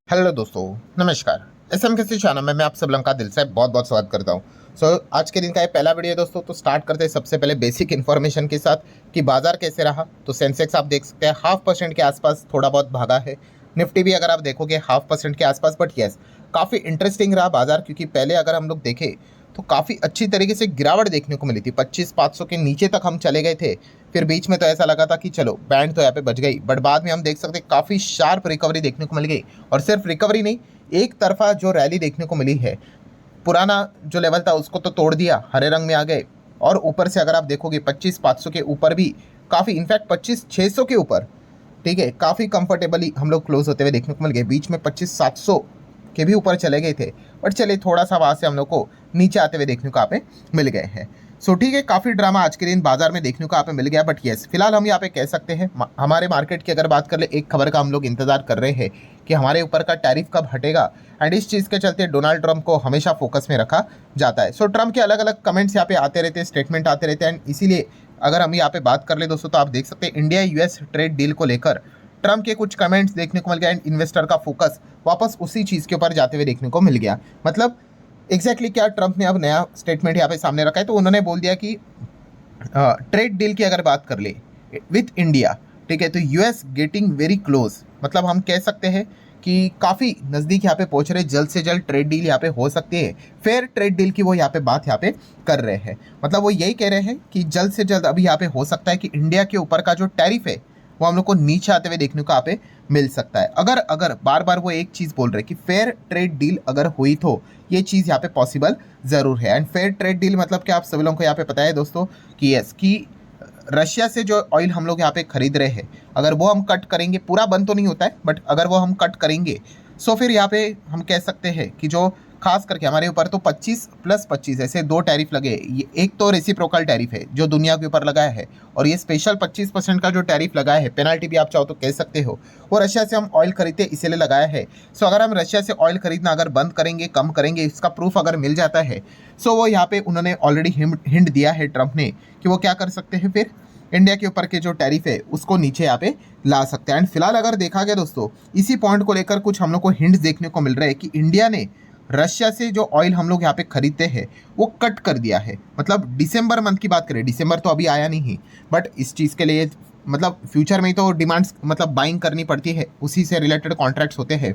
Hello दोस्तों, नमस्कार। SM किसी चैनल में मैं आप सब लोगों का दिल से बहुत बहुत स्वागत करता हूं। आज के दिन का ये पहला वीडियो है दोस्तों। तो स्टार्ट करते हैं सबसे पहले बेसिक इन्फॉर्मेशन के साथ कि बाजार कैसे रहा। तो सेंसेक्स आप देख सकते हैं 0.5% के आसपास थोड़ा बहुत भागा है। निफ्टी भी अगर आप देखोगे 0.5% के आसपास, बट यस काफ़ी इंटरेस्टिंग रहा बाजार, क्योंकि पहले अगर हम लोग देखें तो काफ़ी अच्छी तरीके से गिरावट देखने को मिली थी। 25,500 के नीचे तक हम चले गए थे। फिर बीच में तो ऐसा लगा था कि चलो बैंड तो यहाँ पे बच गई, बट बाद में हम देख सकते हैं काफ़ी शार्प रिकवरी देखने को मिल गई। और सिर्फ रिकवरी नहीं, एक तरफा जो रैली देखने को मिली है, पुराना जो लेवल था उसको तो तोड़ दिया, हरे रंग में आ गए। और ऊपर से अगर आप देखोगे 25,500 के ऊपर भी काफ़ी, इनफैक्ट 25,600 के ऊपर, ठीक है, काफ़ी कंफर्टेबली हम लोग क्लोज होते हुए देखने को मिल गए। बीच में 25,700 के भी ऊपर चले गए थे, बट चलिए थोड़ा सा वहाँ से हम लोग को नीचे आते हुए देखने को यहाँ पे मिल गए हैं। सो ठीक है, काफ़ी ड्रामा आज के दिन बाजार में देखने को यहाँ पे मिल गया। बट यस, फिलहाल हम यहाँ पे कह सकते हैं हमारे मार्केट की अगर बात कर ले, एक खबर का हम लोग इंतजार कर रहे हैं कि हमारे ऊपर का टैरिफ कब हटेगा। एंड इस चीज़ के चलते डोनाल्ड ट्रंप को हमेशा फोकस में रखा जाता है। सो ट्रंप के अलग अलग कमेंट्स यहाँ पे आते रहते हैं, स्टेटमेंट आते रहते हैं। एंड इसीलिए अगर हम यहाँ पे बात कर ले दोस्तों, तो आप देख सकते हैं इंडिया यूएस ट्रेड डील को लेकर ट्रंप के कुछ कमेंट्स देखने को मिल गया। एंड इन्वेस्टर का फोकस वापस उसी चीज़ के ऊपर जाते हुए देखने को मिल गया। मतलब एग्जैक्टली क्या ट्रंप ने अब नया स्टेटमेंट यहाँ पे सामने रखा है, तो उन्होंने बोल दिया कि ट्रेड डील की अगर बात कर ले विथ इंडिया, ठीक है, तो यूएस गेटिंग वेरी क्लोज। मतलब हम कह सकते हैं कि काफ़ी नज़दीक यहाँ पे पहुंच रहे, जल्द से जल्द ट्रेड डील यहाँ पे हो सकती है। फेयर ट्रेड डील की वो यहाँ पे बात यहाँ पे कर रहे हैं। मतलब वो यही कह रहे हैं कि जल्द से जल्द अभी यहाँ पे हो सकता है कि इंडिया के ऊपर का जो टैरिफ है वो हम लोग को नीचे आते हुए देखने को यहाँ पे मिल सकता है। अगर अगर बार बार वो एक चीज़ बोल रहे हैं कि फेयर ट्रेड डील अगर हुई तो ये चीज़ यहाँ पे पॉसिबल ज़रूर है। एंड फेयर ट्रेड डील मतलब कि आप सभी लोगों को यहाँ पे पता है दोस्तों कि यस, कि रशिया से जो ऑयल हम लोग यहाँ पे खरीद रहे हैं, अगर वो हम कट करेंगे, पूरा बंद तो नहीं होता है, बट अगर वो हम कट करेंगे, सो फिर यहाँ पे हम कह सकते हैं कि जो खास करके हमारे ऊपर तो 25+25 ऐसे दो टैरिफ लगे। ये एक तो रेसिप्रोकल टैरिफ है जो दुनिया के ऊपर लगाया है, और ये स्पेशल 25% का जो टैरिफ लगाया है, पेनाल्टी भी आप चाहो तो कह सकते हो, वो रशिया से हम ऑयल खरीदते इसीलिए लगाया है। सो अगर हम रशिया से ऑयल खरीदना अगर बंद करेंगे, कम करेंगे, इसका प्रूफ अगर मिल जाता है, सो वो यहाँ पे उन्होंने ऑलरेडी हिंट दिया है ट्रंप ने कि वो क्या कर सकते हैं, फिर इंडिया के ऊपर के जो टैरिफ है उसको नीचे यहाँ पे ला सकते हैं। एंड फिलहाल अगर देखा गया दोस्तों, इसी पॉइंट को लेकर कुछ हम लोग को हिंट्स देखने को मिल रहा है कि इंडिया ने रशिया से जो ऑयल हम लोग यहाँ पे खरीदते हैं वो कट कर दिया है। मतलब दिसंबर मंथ की बात करें, दिसंबर तो अभी आया नहीं, बट इस चीज़ के लिए मतलब फ्यूचर में तो डिमांड्स मतलब बाइंग करनी पड़ती है, उसी से रिलेटेड कॉन्ट्रैक्ट्स होते हैं।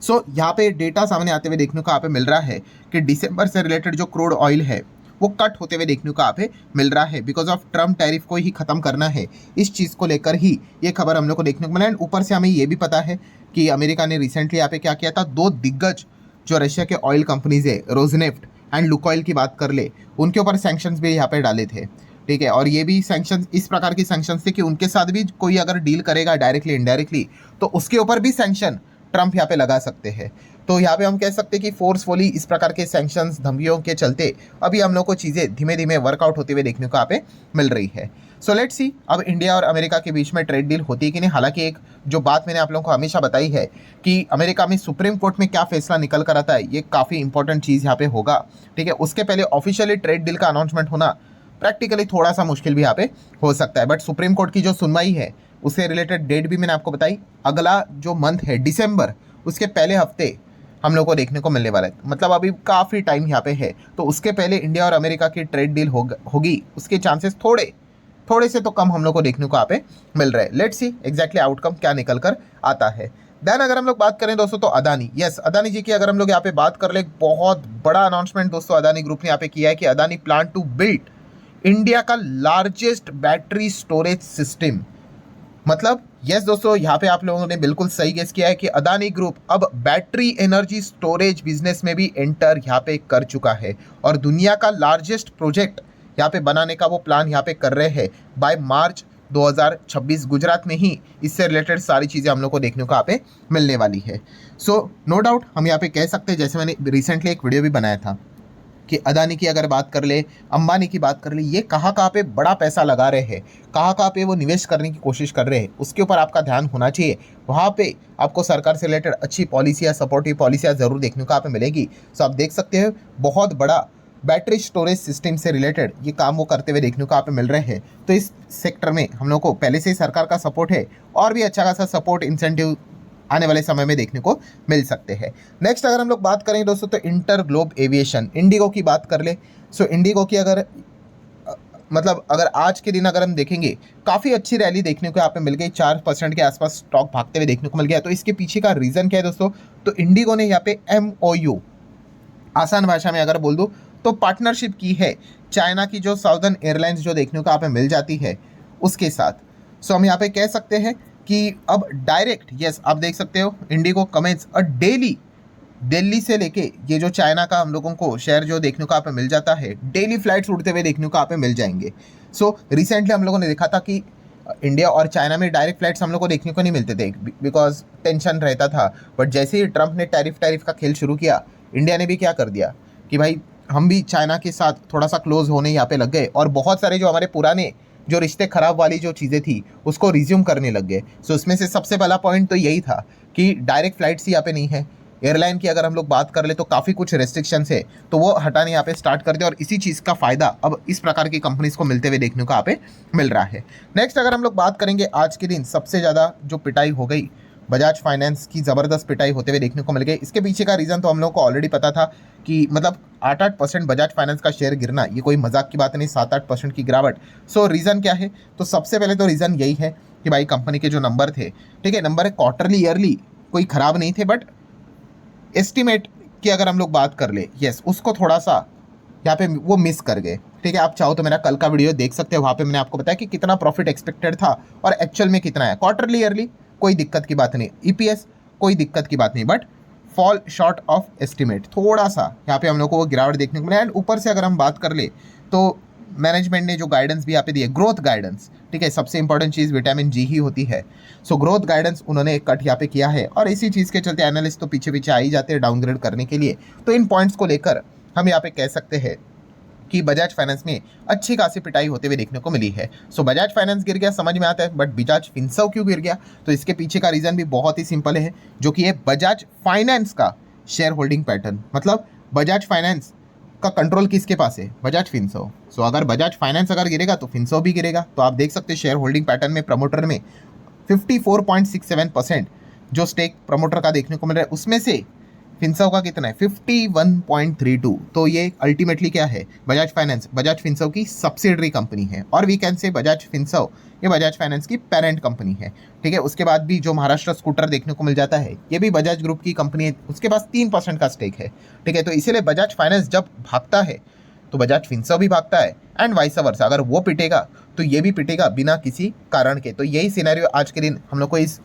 सो यहाँ पे डेटा सामने आते हुए देखने को यहाँ पे मिल रहा है कि दिसंबर से रिलेटेड जो क्रूड ऑयल है वो कट होते हुए देखने को यहाँ पे मिल रहा है। बिकॉज ऑफ ट्रम्प टैरिफ को ही खत्म करना है, इस चीज़ को लेकर ही ये खबर हम लोग को देखने को मिला। एंड ऊपर से हमें ये भी पता है कि अमेरिका ने रिसेंटली यहाँ पे क्या किया था, दो दिग्गज जो रशिया के ऑयल कंपनीज है, रोजनेफ्ट एंड लुकोइल की बात कर ले, उनके ऊपर सैंक्शंस भी यहाँ पे डाले थे, ठीक है। और ये भी सैंक्शंस इस प्रकार की सैंक्शंस थे कि उनके साथ भी कोई अगर डील करेगा डायरेक्टली इनडायरेक्टली, तो उसके ऊपर भी सैंक्शन ट्रंप यहाँ पे लगा सकते हैं। तो यहाँ पे हम कह सकते हैं कि फोर्सफुली इस प्रकार के सैंक्शंस धमकियों के चलते अभी हम लोग को चीज़ें धीमे धीमे वर्कआउट होते हुए देखने को यहाँ पे मिल रही है। सो लेट्स सी अब इंडिया और अमेरिका के बीच में ट्रेड डील होती है कि नहीं। हालांकि एक जो बात मैंने आप लोगों को हमेशा बताई है कि अमेरिका में सुप्रीम कोर्ट में क्या फैसला निकल कर आता है, ये काफ़ी इंपॉर्टेंट चीज़ यहाँ पे होगा, ठीक है। उसके पहले ऑफिशियली ट्रेड डील का अनाउंसमेंट होना प्रैक्टिकली थोड़ा सा मुश्किल भी यहाँ पे हो सकता है। बट सुप्रीम कोर्ट की जो सुनवाई है उससे रिलेटेड डेट भी मैंने आपको बताई, अगला जो मंथ है दिसंबर, उसके पहले हफ्ते हम लोग को देखने को मिलने वाला है। मतलब अभी काफ़ी टाइम यहाँ पे है, तो उसके पहले इंडिया और अमेरिका की ट्रेड डील होगी, उसके चांसेस थोड़े थोड़े से तो कम हम लोग को देखने को यहाँ पे मिल रहा है। लेट्स सी एग्जैक्टली आउटकम क्या निकल कर आता है। देन अगर हम लोग बात करें दोस्तों, तो अदानी, यस अदानी जी की अगर हम लोग यहाँ पे बात कर ले, बहुत बड़ा अनाउंसमेंट दोस्तों अदानी ग्रुप ने यहाँ पे किया है कि Adani plan to build India का लार्जेस्ट बैटरी स्टोरेज सिस्टम। मतलब यस दोस्तों, यहाँ पे आप लोगों ने बिल्कुल सही गेस किया है कि अदानी ग्रुप अब बैटरी एनर्जी स्टोरेज बिजनेस में भी एंटर यहाँ पे कर चुका है, और दुनिया का लार्जेस्ट प्रोजेक्ट यहाँ पे बनाने का वो प्लान यहाँ पे कर रहे हैं बाय मार्च 2026। गुजरात में ही इससे रिलेटेड सारी चीज़ें हम लोग को देखने को यहाँ पे मिलने वाली है। सो नो डाउट हम यहाँ पे कह सकते हैं, जैसे मैंने रिसेंटली एक वीडियो भी बनाया था कि अदानी की अगर बात कर ले, अंबानी की बात कर ले, ये कहाँ पे बड़ा पैसा लगा रहे हैं, कहाँ पे वो निवेश करने की कोशिश कर रहे हैं, उसके ऊपर आपका ध्यान होना चाहिए। वहाँ पे आपको सरकार से रिलेटेड अच्छी पॉलिसियाँ, सपोर्टिव पॉलिसियाँ ज़रूर देखने को यहाँ पे मिलेगी। सो आप देख सकते हैं बहुत बड़ा बैटरी स्टोरेज सिस्टम से रिलेटेड ये काम वो करते हुए देखने को यहाँ पे मिल रहे हैं। तो इस सेक्टर में हम लोग को पहले से ही सरकार का सपोर्ट है, और भी अच्छा खासा सपोर्ट इंसेंटिव आने वाले समय में देखने को मिल सकते हैं। नेक्स्ट अगर हम लोग बात करें दोस्तों तो इंटर ग्लोब एविएशन, इंडिगो की बात कर ले। सो इंडिगो की अगर मतलब अगर आज के दिन अगर हम देखेंगे काफ़ी अच्छी रैली देखने को यहाँ पे मिल गई, 4% के आसपास स्टॉक भागते हुए देखने को मिल गया। तो इसके पीछे का रीज़न क्या है दोस्तों, तो इंडिगो ने यहाँ पे MOU, आसान भाषा में अगर बोल दूँ तो पार्टनरशिप की है चाइना की जो साउदर्न एयरलाइंस जो देखने को यहाँ पे मिल जाती है उसके साथ। सो हम यहाँ पे कह सकते हैं कि अब डायरेक्ट यस आप देख सकते हो इंडिगो कमेंट्स अ डेली, दिल्ली से लेके ये जो चाइना का हम लोगों को शेयर जो देखने को यहाँ पे मिल जाता है, डेली फ्लाइट्स उड़ते हुए देखने को यहाँ पे मिल जाएंगे। सो रिसेंटली हम लोगों ने देखा था कि इंडिया और चाइना में डायरेक्ट फ्लाइट्स हम लोग को देखने को नहीं मिलते थे बिकॉज टेंशन रहता था। बट जैसे ही ट्रंप ने टैरिफ का खेल शुरू किया, इंडिया ने भी क्या कर दिया कि भाई हम भी चाइना के साथ थोड़ा सा क्लोज होने यहाँ पे लग गए और बहुत सारे जो हमारे पुराने जो रिश्ते खराब वाली जो चीज़ें थी उसको रिज्यूम करने लग गए। सो इसमें से सबसे पहला पॉइंट तो यही था कि डायरेक्ट फ्लाइट्स यहाँ पे नहीं है। एयरलाइन की अगर हम लोग बात कर ले तो काफ़ी कुछ रेस्ट्रिक्शंस है, तो वो हटाने यहाँ पे स्टार्ट कर दे और इसी चीज़ का फ़ायदा अब इस प्रकार की कंपनीज को मिलते हुए देखने को यहाँ पे मिल रहा है। नेक्स्ट अगर हम लोग बात करेंगे आज के दिन सबसे ज़्यादा जो पिटाई हो गई, बजाज फाइनेंस की ज़बरदस्त पिटाई होते हुए देखने को मिल गई। इसके पीछे का रीज़न तो हम लोग को ऑलरेडी पता था कि मतलब 8-8% बजाज फाइनेंस का शेयर गिरना ये कोई मजाक की बात नहीं, 7-8% की गिरावट। सो रीज़न क्या है, तो सबसे पहले तो रीज़न यही है कि भाई कंपनी के जो नंबर थे, ठीक है, नंबर क्वार्टरली ईयरली कोई ख़राब नहीं थे, बट एस्टिमेट की अगर हम लोग बात कर ले यस उसको थोड़ा सा यहाँ पे वो मिस कर गए। ठीक है, आप चाहो तो मेरा कल का वीडियो देख सकते हो, वहाँ पे मैंने आपको बताया कि कितना प्रॉफिट एक्सपेक्टेड था और एक्चुअल में कितना है। क्वार्टरली ईयरली कोई दिक्कत की बात नहीं, EPS कोई दिक्कत की बात नहीं, but fall short of estimate थोड़ा सा यहाँ पे हम लोग को वो गिरावट देखने को मिला। एंड ऊपर से अगर हम बात कर ले तो मैनेजमेंट ने जो गाइडेंस भी यहाँ पे दी है, ग्रोथ गाइडेंस, ठीक है, सबसे इंपॉर्टेंट चीज़ विटामिन जी ही होती है। सो ग्रोथ गाइडेंस उन्होंने एक कट यहाँ पे किया है और इसी चीज़ के चलते एनालिस्ट तो पीछे पीछे आ ही जाते हैं डाउनग्रेड करने के लिए। तो इन पॉइंट्स को लेकर हम यहाँ पे कह सकते हैं कि बजाज फाइनेंस में अच्छी खासी पिटाई होते हुए देखने को मिली है। सो बजाज फाइनेंस गिर गया समझ में आता है, बट बजाज फिनसर्व क्यों गिर गया, तो इसके पीछे का रीज़न भी बहुत ही सिंपल है, जो कि है बजाज फाइनेंस का शेयर होल्डिंग पैटर्न। मतलब बजाज फाइनेंस का कंट्रोल किसके पास है, बजाज फिनसर्व। सो अगर बजाज फाइनेंस अगर गिरेगा तो फिनसर्व भी गिरेगा। तो आप देख सकते हैं शेयर होल्डिंग पैटर्न में प्रमोटर में 54.67% जो स्टेक प्रमोटर का देखने को मिल रहा है, उसमें से फिनसर्व का कितना है 51.32। तो ये अल्टीमेटली क्या है, बजाज फाइनेंस बजाज फिनसर्व की सब्सिडरी कंपनी है और we can say Bajaj Finserv ये बजाज फाइनेंस की पेरेंट कंपनी है। ठीक है, उसके बाद भी जो महाराष्ट्र स्कूटर देखने को मिल जाता है ये भी बजाज ग्रुप की कंपनी है, उसके पास 3% का स्टेक है। ठीक है, तो इसीलिए बजाज फाइनेंस जब भागता है तो बजाज फिनसर्व भी भागता है एंड वाइस वर्सा। अगर वो पिटेगा तो ये भी पिटेगा बिना किसी कारण के। तो यही सिनेरियो आज के दिन हम लोग को इस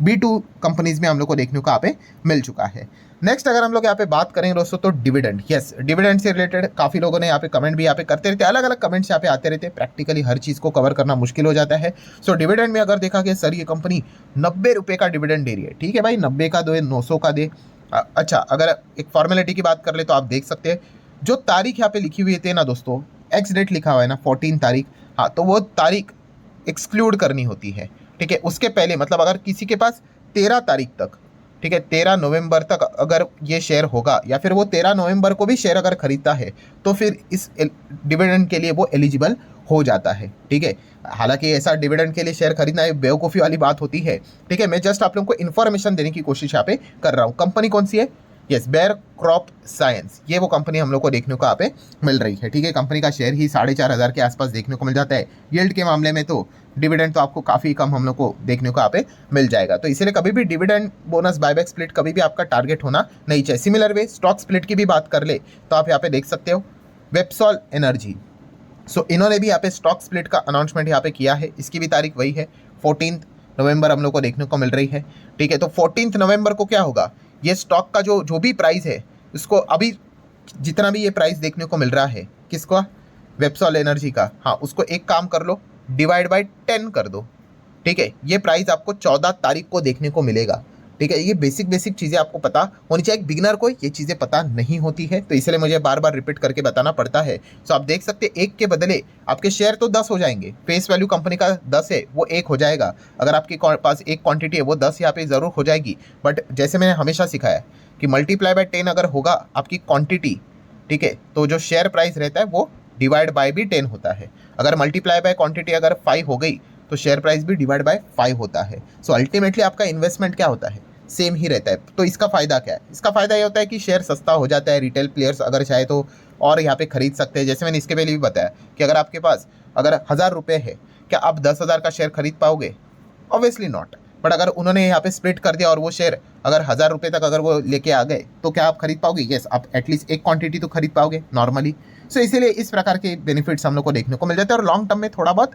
B2 कंपनीज में हम लोग को देखने को यहाँ पे मिल चुका है। नेक्स्ट अगर हम लोग यहाँ पे बात करेंगे दोस्तों तो डिविडेंड, यस डिविडेंड से रिलेटेड काफ़ी लोगों ने यहाँ पे कमेंट भी यहाँ पे करते रहते हैं, अलग अलग कमेंट्स यहाँ पे आते रहते हैं, प्रैक्टिकली हर चीज़ को कवर करना मुश्किल हो जाता है। सो डिविडेंड में अगर देखा कि सर ये कंपनी 90 रुपये का डिविडेंड दे रही है, ठीक है भाई 90 का दे 900 का दे, अच्छा अगर एक फॉर्मेलिटी की बात कर ले तो आप देख सकते हैं जो तारीख यहाँ पे लिखी हुई है ना दोस्तों, एक्स डेट लिखा हुआ है ना 14 तारीख, हाँ तो वो तारीख एक्सक्लूड करनी होती है। ठीक है, उसके पहले मतलब अगर किसी के पास 13 तारीख तक, ठीक है 13 नवंबर तक अगर ये शेयर होगा या फिर वो 13 नवंबर को भी शेयर अगर खरीदता है तो फिर इस डिविडेंड के लिए वो एलिजिबल हो जाता है। ठीक है, हालांकि ऐसा डिविडेंड के लिए शेयर खरीदना एक बेवकूफ़ी वाली बात होती है। ठीक है, मैं जस्ट आप लोगों को इन्फॉर्मेशन देने की कोशिश यहाँ पे कर रहा हूँ। कंपनी कौन सी है, यस बेयर क्रॉप साइंस, ये वो कंपनी हम लोग को देखने को यहाँ पे मिल रही है। ठीक है, कंपनी का शेयर ही 4,500 के आसपास देखने को मिल जाता है। यील्ड के मामले में तो डिविडेंड तो आपको काफ़ी कम हम लोग को देखने को यहाँ पे मिल जाएगा। तो इसीलिए कभी भी डिविडेंड बोनस बायबैक स्प्लिट कभी भी आपका टारगेट होना नहीं चाहिए। सिमिलर वे स्टॉक स्प्लिट की भी बात कर ले तो आप यहाँ पे देख सकते हो वेप्सॉल एनर्जी, सो इन्होंने भी यहाँ पे स्टॉक स्प्लिट का अनाउंसमेंट यहाँ पे किया है, इसकी भी तारीख वही है 14 नवंबर हम लोग को देखने को मिल रही है। ठीक है, तो 14 नवंबर को क्या होगा, ये स्टॉक का जो भी प्राइस है उसको अभी जितना भी ये प्राइस देखने को मिल रहा है किसका, वेप्सॉल एनर्जी का, हाँ उसको एक काम कर लो डिवाइड बाय 10 कर दो। ठीक है, ये प्राइस आपको 14 तारीख को देखने को मिलेगा। ठीक है, ये बेसिक चीज़ें आपको पता होनी चाहिए, एक बिगिनर को ये चीज़ें पता नहीं होती है तो इसलिए मुझे बार बार रिपीट करके बताना पड़ता है। सो आप देख सकते हैं एक के बदले आपके शेयर तो 10 हो जाएंगे, फेस वैल्यू कंपनी का 10 है वो 1 हो जाएगा, अगर आपके पास एक क्वांटिटी है वो 10 यहाँ पे ज़रूर हो जाएगी। बट जैसे मैंने हमेशा सिखाया है कि मल्टीप्लाई बाय 10 अगर होगा आपकी क्वांटिटी, ठीक है, तो जो शेयर प्राइस रहता है वो डिवाइड बाय भी 10 होता है। अगर मल्टीप्लाई बाय क्वांटिटी अगर 5 हो गई तो शेयर प्राइस भी डिवाइड बाय 5 होता है। सो अल्टीमेटली आपका इन्वेस्टमेंट क्या होता है, सेम ही रहता है। तो इसका फ़ायदा क्या है, इसका फ़ायदा ये होता है कि शेयर सस्ता हो जाता है, रिटेल प्लेयर्स अगर चाहे तो और यहाँ पे खरीद सकते हैं। जैसे मैंने इसके पहले भी बताया कि अगर आपके पास अगर 1000 रुपये है, क्या आप 10,000 का शेयर खरीद पाओगे? Obviously not. बट अगर उन्होंने यहाँ पे स्प्लिट कर दिया और वो शेयर अगर 1000 रुपये तक अगर वो लेके आ गए, तो क्या आप खरीद पाओगे? यस, आप एटलीस्ट एक क्वांटिटी तो खरीद पाओगे नॉर्मली। सो इसीलिए इस प्रकार के बेनिफिट्स हम लोग को देखने को मिल जाते हैं और लॉन्ग टर्म में थोड़ा बहुत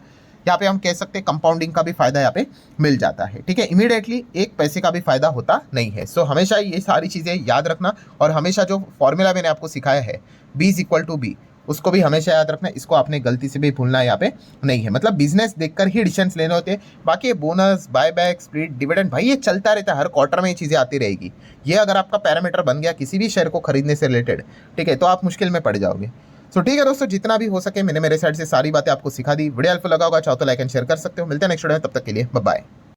यहाँ पे हम कह सकते हैं कंपाउंडिंग का भी फायदा यहाँ पे मिल जाता है। ठीक है, इमीडिएटली एक पैसे का भी फायदा होता नहीं है। सो हमेशा ये सारी चीज़ें याद रखना और हमेशा जो फॉर्मूला मैंने आपको सिखाया है B = B, उसको भी हमेशा याद रखना। इसको आपने गलती से भी भूलना यहाँ पे नहीं है। मतलब बिजनेस देखकर ही डिसीजंस लेने होते हैं। बाकी बोनस, बायबैक, स्प्लिट, डिविडेंड, भाई ये चलता रहता है, हर क्वार्टर में ये चीज़ें आती रहेगी। ये अगर आपका पैरामीटर बन गया किसी भी शेयर को खरीदने से रिलेटेड, ठीक है, तो आप मुश्किल में पड़ जाओगे। सो ठीक है दोस्तों, जितना भी हो सके मैंने मेरे साइड से सारी बातें आपको सिखा दी। वीडियो हेल्पफुल लगा होगा, चाहो तो लाइक एंड शेयर कर सकते हो। मिलते हैं नेक्स्ट वीडियो में, तब तक के लिए बाय बाय।